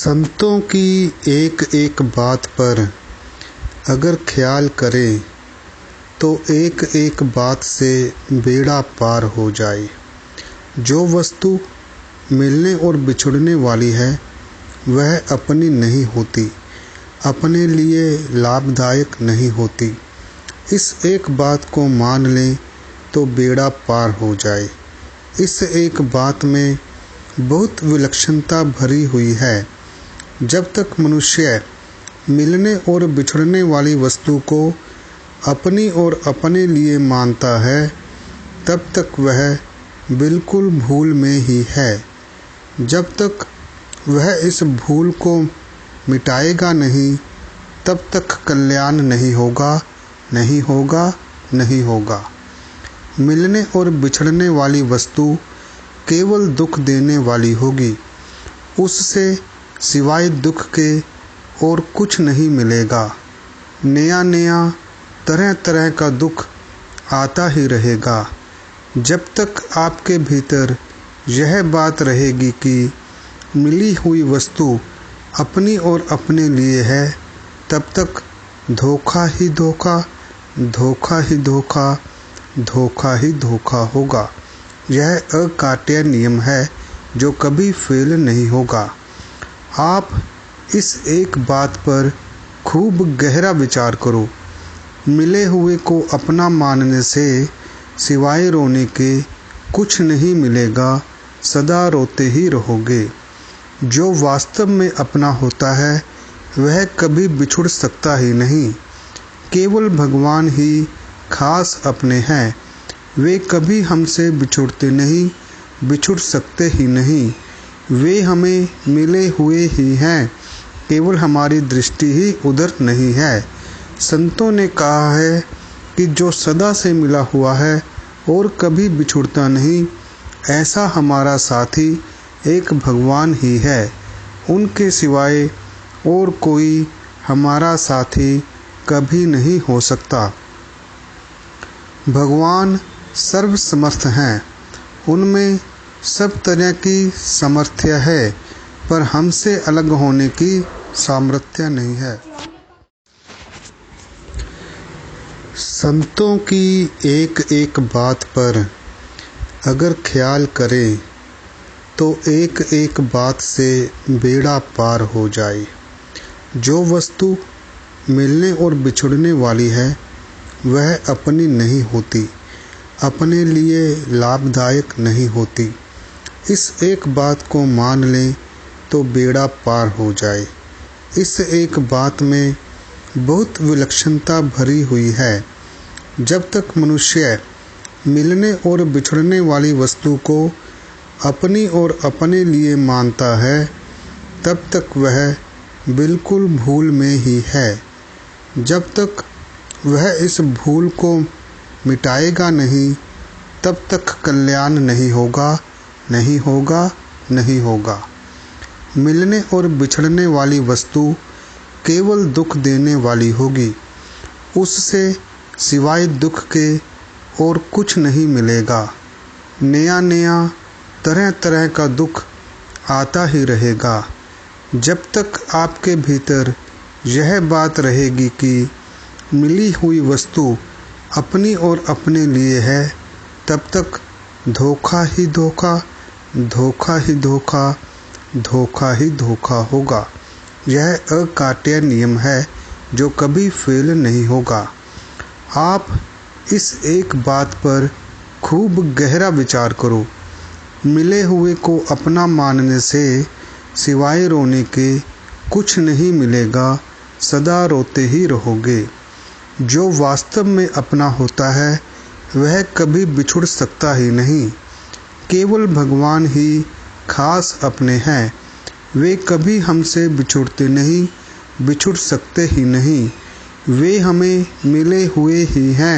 संतों की एक एक बात पर अगर ख्याल करें तो एक एक बात से बेड़ा पार हो जाए। जो वस्तु मिलने और बिछड़ने वाली है वह अपनी नहीं होती, अपने लिए लाभदायक नहीं होती। इस एक बात को मान लें तो बेड़ा पार हो जाए। इस एक बात में बहुत विलक्षणता भरी हुई है। जब तक मनुष्य मिलने और बिछड़ने वाली वस्तु को अपनी और अपने लिए मानता है, तब तक वह बिल्कुल भूल में ही है। जब तक वह इस भूल को मिटाएगा नहीं, तब तक कल्याण नहीं होगा, नहीं होगा, नहीं होगा। मिलने और बिछड़ने वाली वस्तु केवल दुख देने वाली होगी। उससे सिवाय दुख के और कुछ नहीं मिलेगा। नया नया तरह तरह का दुख आता ही रहेगा। जब तक आपके भीतर यह बात रहेगी कि मिली हुई वस्तु अपनी और अपने लिए है, तब तक धोखा ही धोखा, धोखा ही धोखा, धोखा ही धोखा होगा। यह अकाट्य नियम है जो कभी फेल नहीं होगा। आप इस एक बात पर खूब गहरा विचार करो। मिले हुए को अपना मानने से सिवाय रोने के कुछ नहीं मिलेगा, सदा रोते ही रहोगे। जो वास्तव में अपना होता है वह कभी बिछुड़ सकता ही नहीं। केवल भगवान ही खास अपने हैं। वे कभी हमसे बिछुड़ते नहीं, बिछुड़ सकते ही नहीं। वे हमें मिले हुए ही हैं, केवल हमारी दृष्टि ही उधर नहीं है। संतों ने कहा है कि जो सदा से मिला हुआ है और कभी बिछुड़ता नहीं, ऐसा हमारा साथी एक भगवान ही है। उनके सिवाय और कोई हमारा साथी कभी नहीं हो सकता। भगवान सर्वसमर्थ हैं, उनमें सब तरह की सामर्थ्य है, पर हमसे अलग होने की सामर्थ्य नहीं है। संतों की एक एक बात पर अगर ख्याल करें तो एक एक बात से बेड़ा पार हो जाए। जो वस्तु मिलने और बिछड़ने वाली है वह अपनी नहीं होती, अपने लिए लाभदायक नहीं होती। इस एक बात को मान लें तो बेड़ा पार हो जाए। इस एक बात में बहुत विलक्षणता भरी हुई है। जब तक मनुष्य मिलने और बिछड़ने वाली वस्तु को अपनी और अपने लिए मानता है, तब तक वह बिल्कुल भूल में ही है। जब तक वह इस भूल को मिटाएगा नहीं, तब तक कल्याण नहीं होगा, नहीं होगा, नहीं होगा। मिलने और बिछड़ने वाली वस्तु केवल दुख देने वाली होगी। उससे सिवाय दुख के और कुछ नहीं मिलेगा। नया नया तरह तरह का दुख आता ही रहेगा। जब तक आपके भीतर यह बात रहेगी कि मिली हुई वस्तु अपनी और अपने लिए है, तब तक धोखा ही धोखा, धोखा ही धोखा, धोखा ही धोखा होगा। यह अकाट्य नियम है जो कभी फेल नहीं होगा। आप इस एक बात पर खूब गहरा विचार करो। मिले हुए को अपना मानने से सिवाय रोने के कुछ नहीं मिलेगा, सदा रोते ही रहोगे। जो वास्तव में अपना होता है वह कभी बिछुड़ सकता ही नहीं। केवल भगवान ही खास अपने हैं। वे कभी हमसे बिछुड़ते नहीं, बिछुड़ सकते ही नहीं। वे हमें मिले हुए ही हैं।